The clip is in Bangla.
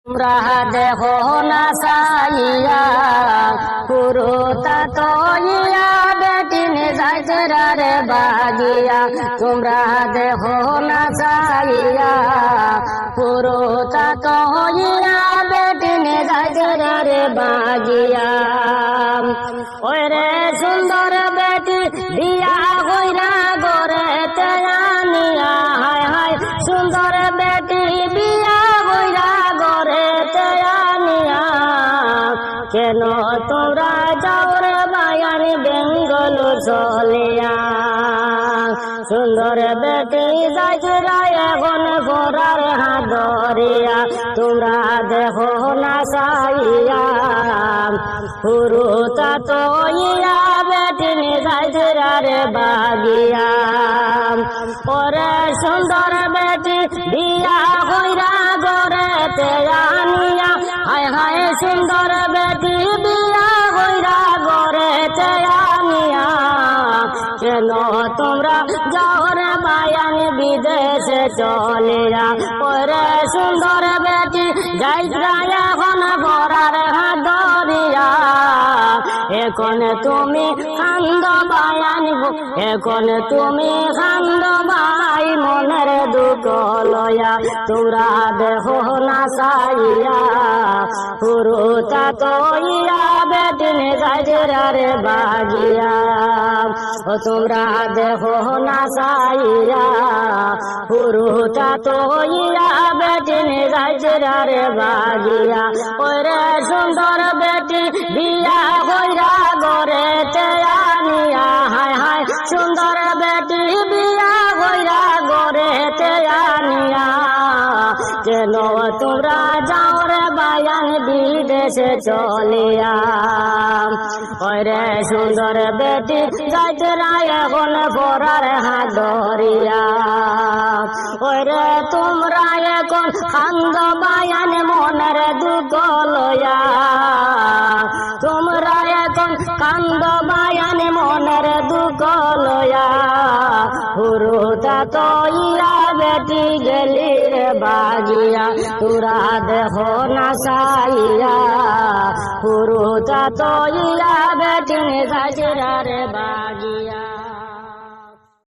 তোমরা দেখো না সাইয়া পুরোতা তইয়া বেটিনে যাইছে রে বাগিয়া। তোমরা দেখো না সাইয়া পুরোতা তইয়া বেটিনে যাইছে রে বাগিয়া। ওই রে সুন্দর বেটি বিয়া হইরা গরে তেয়ানিয়া। হায় হায় সুন্দর বেটি বিয়া হইরা গরে তেয়ানিয়া। কেন তোমরা যাও রে বায়ানি বেঙ্গল চলিয়া। সুন্দর বেটি যাইছে এখন ঘোরার হাত ধরিয়া। তোমরা দেখো না সাইয়া পুরুতা তইয়া বেটিনে যাইছে রে বাগিয়া। ওরে সুন্দর বেটি বিয়া হইরা গরে তেয়ানিয়া। হায় হায় সুন্দর বেটি বিয়া হইরা গরে তেয়ানিয়া। কেন তোমরা যাও রে বায়ানি বিদেশে চলিয়া। ওরে সুন্দর বেটি যাইছে এখন ঘোরার হাত ধরিয়া। এখন তুমি কান্দ বায়ানি, এখন তুমি কান্দ বাই মনের দুঃখ লয়া। তোমরা দেখো না সাইয়া পুরুতা তইয়া বেটিনে যাইছে রে বাগিয়া। তোমরা দেখো না সাইয়া পুরুতা তইয়া বেটিনে যাইছে রে বাগিয়া। ওরে সুন্দর বেটি বিয়া হইরা গরে তেয়ানিয়া। হায় হায় সুন্দর বেটি বিয়া হইরা গরে তেয়ানিয়া। কেন তোমরা যাও রে বায়ান বিদেশে চলিয়া। ওরে সুন্দর বেটি যাইছে এখন ঘোরার হাত ধরিয়া। ওরে তোমরা এখন কান্দ বায়ান মনের দুঃখ লয়া। তোমরা এখন কান্দ বায়ান মনের দুঃখ লয়া। পুরুতা তইয়া বেটি গেলি রে বাগিয়া। তোরা দেখো না সাইয়া পুরুতা তইয়া বেটিনে যাইছে রে বাগিয়া।